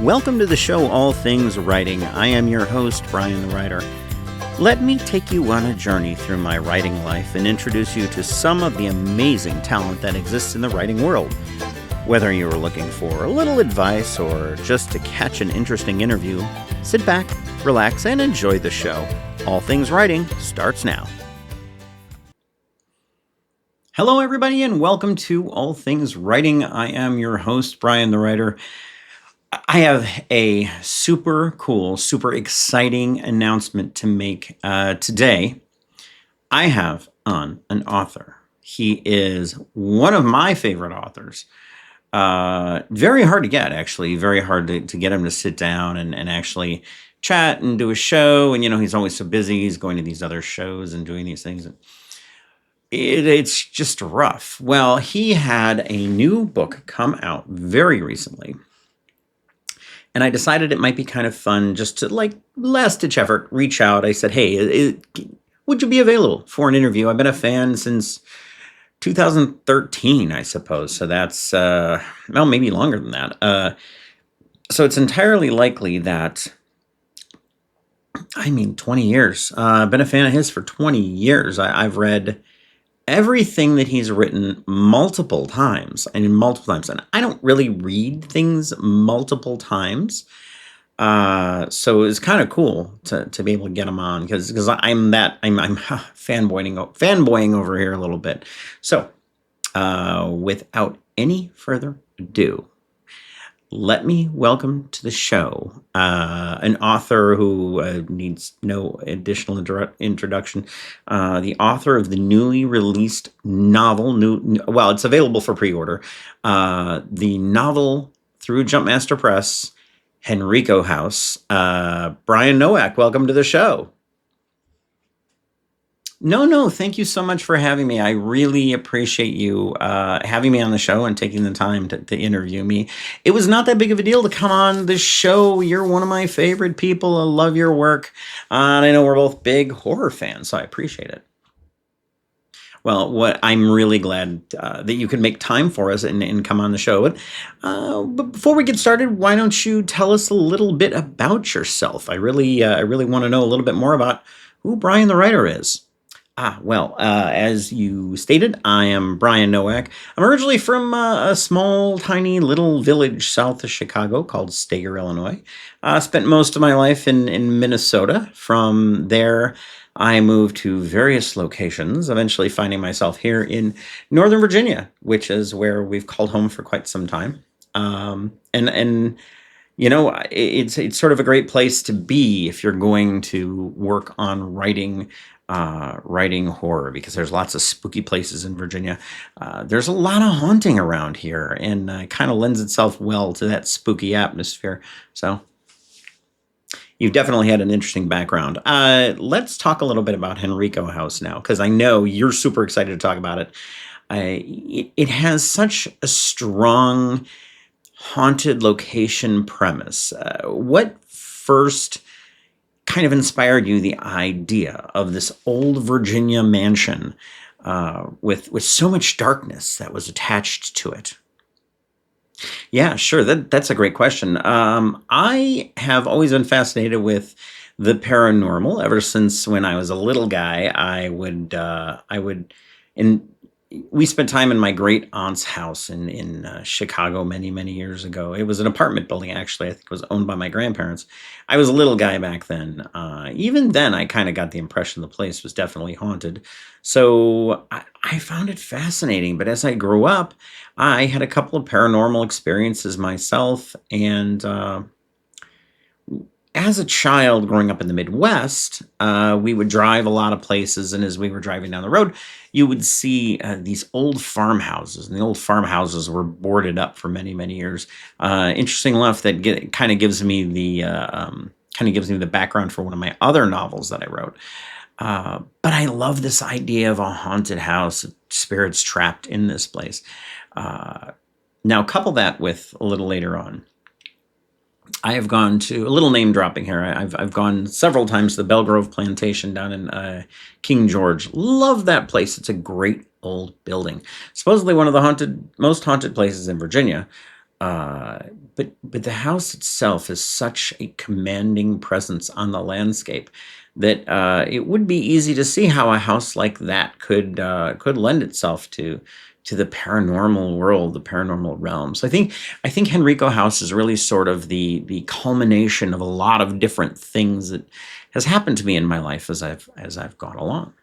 Welcome to the show, All Things Writing. I am your host, Brian the Writer. Let me take you on a journey through my writing life and introduce you to some of the amazing talent that exists in the writing world. Whether you are looking for a little advice or just to catch an interesting interview, sit back, relax, and enjoy the show. All Things Writing starts now. Hello, everybody, and welcome to All Things Writing. I am your host, Brian the Writer. I have a super cool, super exciting announcement to make today. I have on an author. He is one of my favorite authors. Very hard to get, actually. Very hard to get him to sit down and actually chat and do a show. And, he's always so busy. He's going to these other shows and doing these things. It's just rough. Well, he had a new book come out very recently. And I decided it might be kind of fun just to, last-ditch effort, reach out. I said, hey, would you be available for an interview? I've been a fan since 2013, I suppose. So that's, maybe longer than that. So it's entirely likely that, 20 years. I've been a fan of his for 20 years. I've read everything that he's written multiple times. And I don't really read things multiple times. So it's kind of cool to be able to get him on because I'm fanboying over here a little bit. So without any further ado, let me welcome to the show an author who needs no additional introduction. The author of the newly released novel, it's available for pre-order. The novel through Jumpmaster Press, Henrico House. Brian Nowak, welcome to the show. No, thank you so much for having me. I really appreciate you having me on the show and taking the time to interview me. It was not that big of a deal to come on the show. You're one of my favorite people. I love your work. And I know we're both big horror fans, so I appreciate it. Well, I'm really glad that you could make time for us and come on the show. But before we get started, why don't you tell us a little bit about yourself? I really want to know a little bit more about who Brian the Writer is. As you stated, I am Brian Nowak. I'm originally from a small, tiny little village south of Chicago called Stager, Illinois. I spent most of my life in Minnesota. From there, I moved to various locations, eventually finding myself here in Northern Virginia, which is where we've called home for quite some time. It's sort of a great place to be if you're going to work on writing horror, because there's lots of spooky places in Virginia. There's a lot of haunting around here, and it kind of lends itself well to that spooky atmosphere. So you've definitely had an interesting background. Let's talk a little bit about Henrico House now, because I know you're super excited to talk about it. It has such a strong haunted location premise. What first kind of inspired you the idea of this old Virginia mansion with so much darkness that was attached to it? Yeah, sure. That's a great question. I have always been fascinated with the paranormal ever since when I was a little guy. We spent time in my great aunt's house in Chicago many years ago. It was an apartment building, actually. I think it was owned by my grandparents. I was a little guy back then. Even then, I kind of got the impression the place was definitely haunted. So I found it fascinating. But as I grew up, I had a couple of paranormal experiences myself. And as a child growing up in the Midwest, we would drive a lot of places. And as we were driving down the road, you would see these old farmhouses. And the old farmhouses were boarded up for many years. Interesting enough, that kind of gives me the background for one of my other novels that I wrote. But I love this idea of a haunted house, spirits trapped in this place. Now, couple that with a little later on, I have gone to, a little name dropping here, I've gone several times to the Belgrove Plantation down in King George. Love that place. It's a great old building. Supposedly one of the most haunted places in Virginia. Uh, but the house itself is such a commanding presence on the landscape that it would be easy to see how a house like that could lend itself to the paranormal world, the paranormal realm. So I think Henrico House is really sort of the culmination of a lot of different things that has happened to me in my life as I've gone along.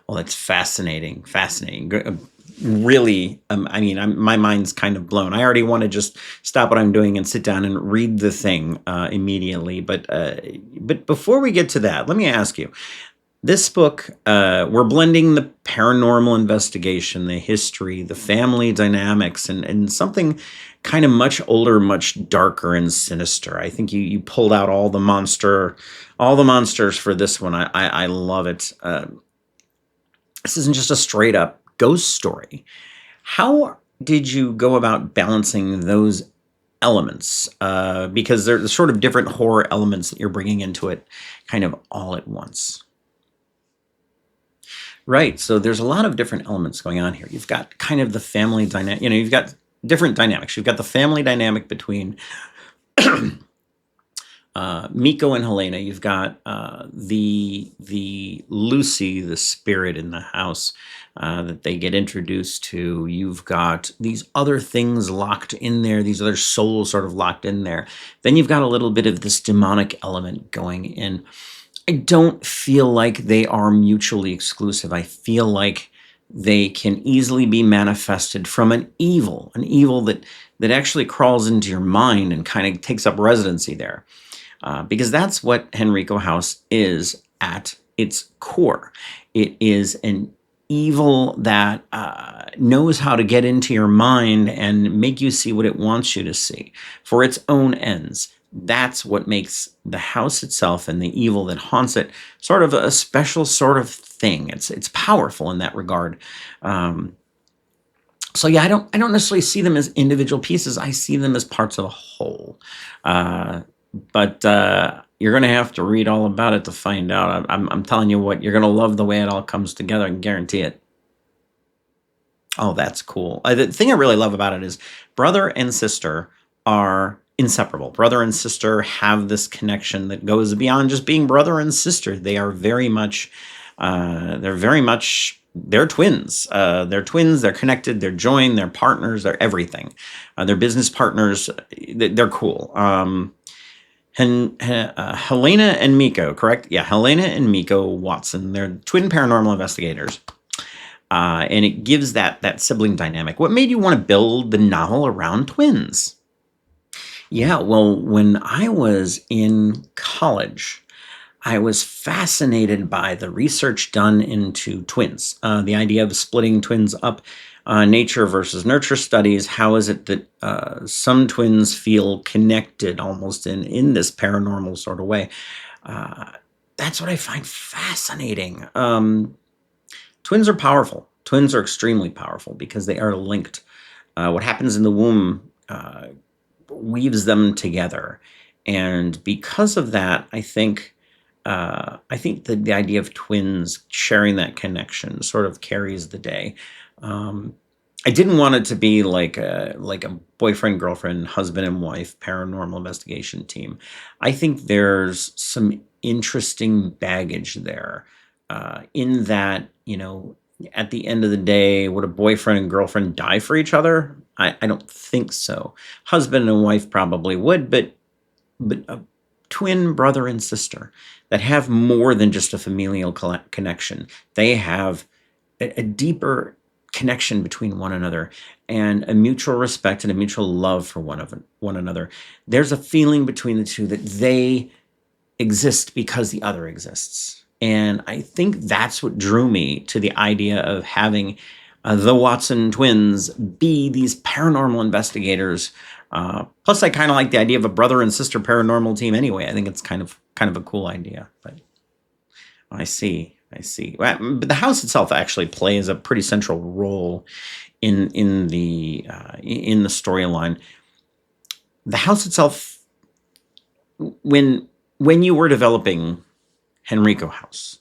Well, that's fascinating, fascinating. Really, I mean, my mind's kind of blown. I already want to just stop what I'm doing and sit down and read the thing immediately. But before we get to that, let me ask you: this book, we're blending the paranormal investigation, the history, the family dynamics, and something kind of much older, much darker and sinister. I think you pulled out all the monsters for this one. I love it. This isn't just a straight up ghost story. How did you go about balancing those elements? Because they're the sort of different horror elements that you're bringing into it kind of all at once. Right. So there's a lot of different elements going on here. You've got kind of the family dynamic, you've got different dynamics. You've got the family dynamic between Miko and Helena. You've got the Lucy, the spirit in the house that they get introduced to. You've got these other things locked in there, these other souls sort of locked in there. Then you've got a little bit of this demonic element going in. I don't feel like they are mutually exclusive. I feel like they can easily be manifested from an evil that actually crawls into your mind and kind of takes up residency there, because that's what Henrico House is at its core. It is an evil that knows how to get into your mind and make you see what it wants you to see for its own ends. That's what makes the house itself and the evil that haunts it sort of a special sort of thing. It's powerful in that regard. Um, so yeah, I don't necessarily see them as individual pieces. I see them as parts of a whole. Uh, but you're going to have to read all about it to find out. I'm telling you what, you're going to love the way it all comes together. I can guarantee it. Oh, that's cool. The thing I really love about it is brother and sister are inseparable. Brother and sister have this connection that goes beyond just being brother and sister. They are very much, they're twins. They're twins. They're connected. They're joined. They're partners. They're everything. They're business partners. They're cool. Helena and Miko, correct? Yeah, Helena and Miko Watson. They're twin paranormal investigators. And it gives that sibling dynamic. What made you want to build the novel around twins? Yeah, well, when I was in college, I was fascinated by the research done into twins, the idea of splitting twins up, nature versus nurture studies. How is it that some twins feel connected almost in this paranormal sort of way? Uh, that's what I find fascinating. Twins are powerful. Twins are extremely powerful because they are linked. What happens in the womb weaves them together, and because of that, I think the idea of twins sharing that connection sort of carries the day. Um, I didn't want it to be like a boyfriend, girlfriend, husband and wife paranormal investigation team. I think there's some interesting baggage there, in that, at the end of the day, would a boyfriend and girlfriend die for each other? I don't think so. Husband and wife probably would, but a twin brother and sister that have more than just a familial connection. They have a deeper connection between one another and a mutual respect and a mutual love for one another. There's a feeling between the two that they exist because the other exists. And I think that's what drew me to the idea of having the Watson twins be these paranormal investigators. Plus, I kind of like the idea of a brother and sister paranormal team anyway. I think it's kind of a cool idea. But I see, I see. But the house itself actually plays a pretty central role in the storyline. The house itself, when you were developing Henrico House,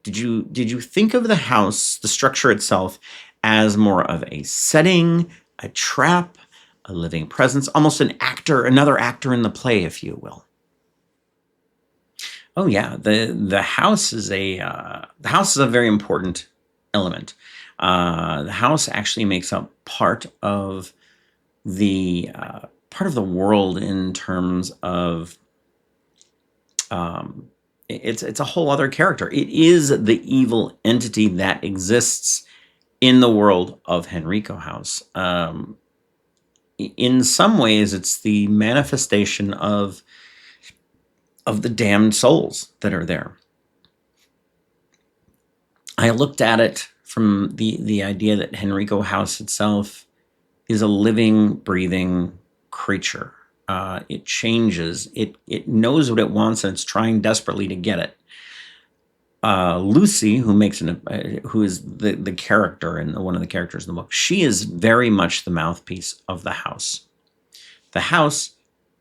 did you think of the house, the structure itself, as more of a setting, a trap, a living presence, almost an actor, another actor in the play, if you will. Oh yeah, the house is a very important element. The house actually makes up part of the world in terms of um, it's a whole other character. It is the evil entity that exists in the world of Henrico House. In some ways, it's the manifestation of the damned souls that are there. I looked at it from the idea that Henrico House itself is a living, breathing creature. It changes. It knows what it wants, and it's trying desperately to get it. Lucy, who is the character and one of the characters in the book, she is very much the mouthpiece of the house. The house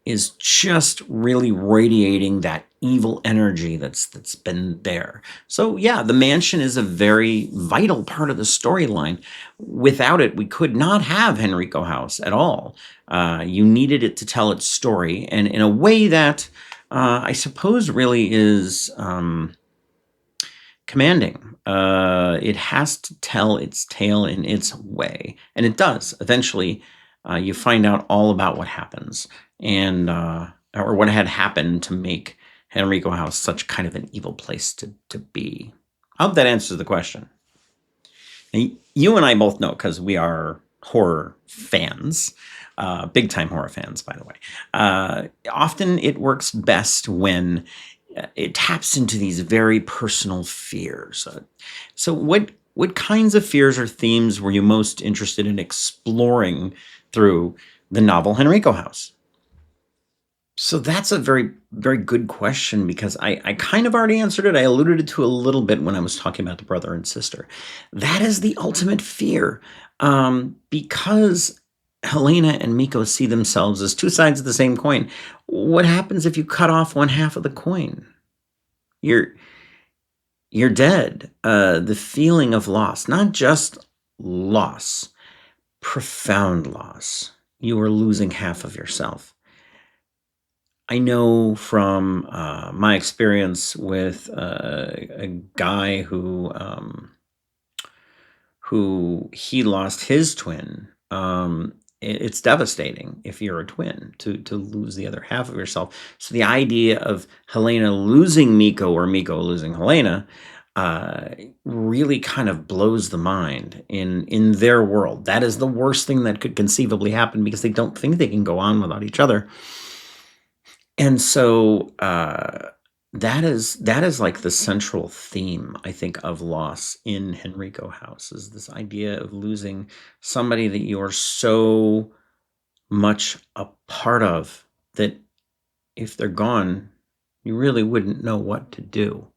is just really radiating that evil energy that's been there. So yeah, the mansion is a very vital part of the storyline. Without it, we could not have Henrico House at all. You needed it to tell its story, and in a way that I suppose really is commanding. It has to tell its tale in its way, and it does. Eventually, you find out all about what happens, and or what had happened to make Henrico House such kind of an evil place to be. I hope that answers the question. And you and I both know, because we are horror fans, big time horror fans, by the way. Often it works best when it taps into these very personal fears. So what kinds of fears or themes were you most interested in exploring through the novel Henrico House? So that's a very, very good question, because I kind of already answered it. I alluded to it a little bit when I was talking about the brother and sister. That is the ultimate fear, because Helena and Miko see themselves as two sides of the same coin. What happens if you cut off one half of the coin? You're you're dead. The feeling of loss, not just loss, profound loss. You are losing half of yourself. I know from my experience with a guy who he lost his twin. It's devastating if you're a twin to lose the other half of yourself. So the idea of Helena losing Miko, or Miko losing Helena, really kind of blows the mind in their world. That is the worst thing that could conceivably happen, because they don't think they can go on without each other. And so that is like the central theme, I think, of loss in Henrico House, is this idea of losing somebody that you are so much a part of, that if they're gone, you really wouldn't know what to do.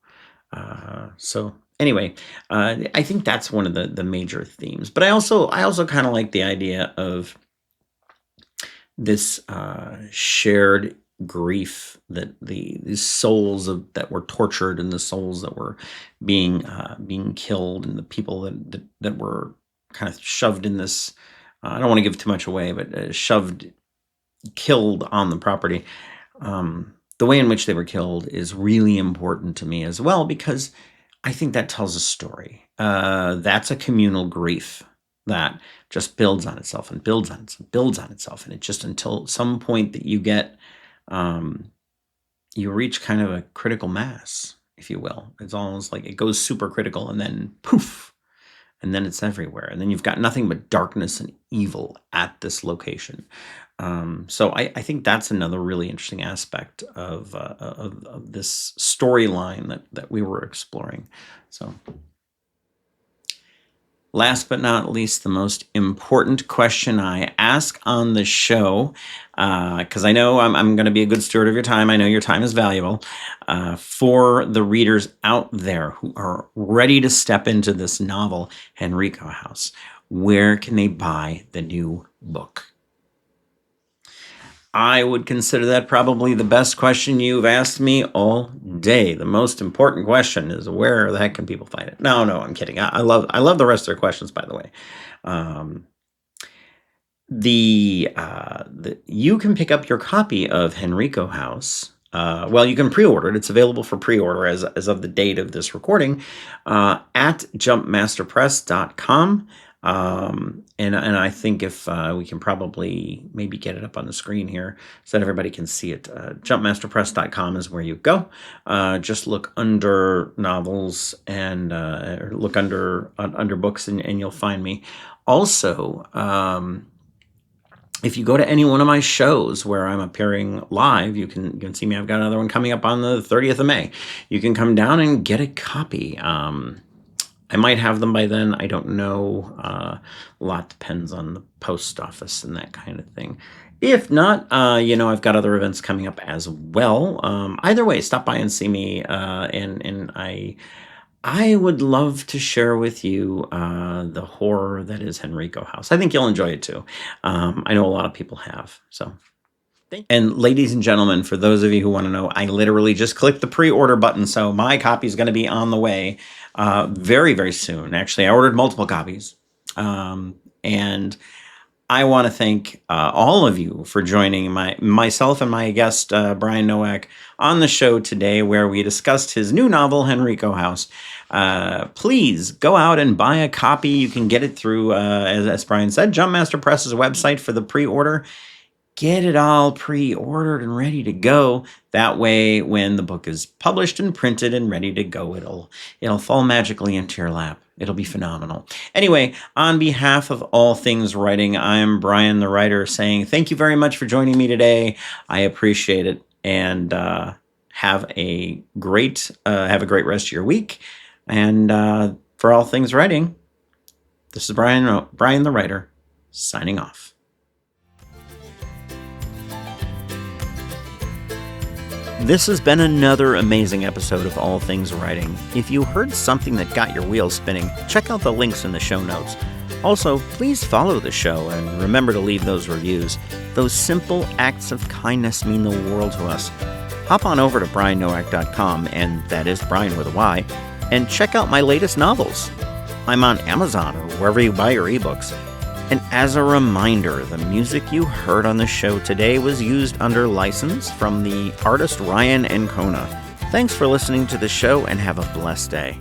So anyway, I think that's one of the major themes. But I also kind of like the idea of this shared grief, that these souls that were tortured, and the souls that were being killed, and the people that were kind of shoved in this. I don't want to give too much away, but killed on the property. The way in which they were killed is really important to me as well, because I think that tells a story. That's a communal grief that just builds on itself and builds on itself, builds on itself, and it just, until some point that you reach kind of a critical mass, if you will. It's almost like it goes super critical, and then poof, and then it's everywhere, and then you've got nothing but darkness and evil at this location. So I think that's another really interesting aspect of this storyline that we were exploring. So, last but not least, the most important question I ask on the show, because I know I'm going to be a good steward of your time. I know your time is valuable. For the readers out there who are ready to step into this novel, Henrico House, where can they buy the new book? I would consider that probably the best question you've asked me all day. The most important question is, where the heck can people find it? No, I'm kidding. I love the rest of their questions, by the way. Um, You can pick up your copy of Henrico House. Well, you can pre-order it. It's available for pre-order as of the date of this recording at jumpmasterpress.com. And I think if we can probably maybe get it up on the screen here so that everybody can see it. Jumpmasterpress.com is where you go. Just look under novels and or look under books and you'll find me. Also, if you go to any one of my shows where I'm appearing live, you can see me. I've got another one coming up on the 30th of May. You can come down and get a copy. I might have them by then. I don't know. A lot depends on the post office and that kind of thing. If not, I've got other events coming up as well. Either way, stop by and see me. And I would love to share with you the horror that is Henrico House. I think you'll enjoy it too. I know a lot of people have. So, and ladies and gentlemen, for those of you who want to know, I literally just clicked the pre-order button. So my copy is going to be on the way very, very soon. Actually, I ordered multiple copies. And I want to thank all of you for joining myself and my guest, Brian Nowak, on the show today, where we discussed his new novel, Henrico House. Please go out and buy a copy. You can get it through, as Brian said, Jumpmaster Press's website for the pre-order. Get it all pre-ordered and ready to go. That way, when the book is published and printed and ready to go, it'll fall magically into your lap. It'll be phenomenal. Anyway, on behalf of All Things Writing, I'm Brian the Writer saying thank you very much for joining me today. I appreciate it, and have a great rest of your week. And for All Things Writing, this is Brian the Writer signing off. This has been another amazing episode of All Things Writing. If you heard something that got your wheels spinning, check out the links in the show notes. Also, please follow the show and remember to leave those reviews. Those simple acts of kindness mean the world to us. Hop on over to briannowak.com, and that is Brian with a Y, and check out my latest novels. I'm on Amazon or wherever you buy your ebooks. And as a reminder, the music you heard on the show today was used under license from the artist Ryan Ancona. Thanks for listening to the show and have a blessed day.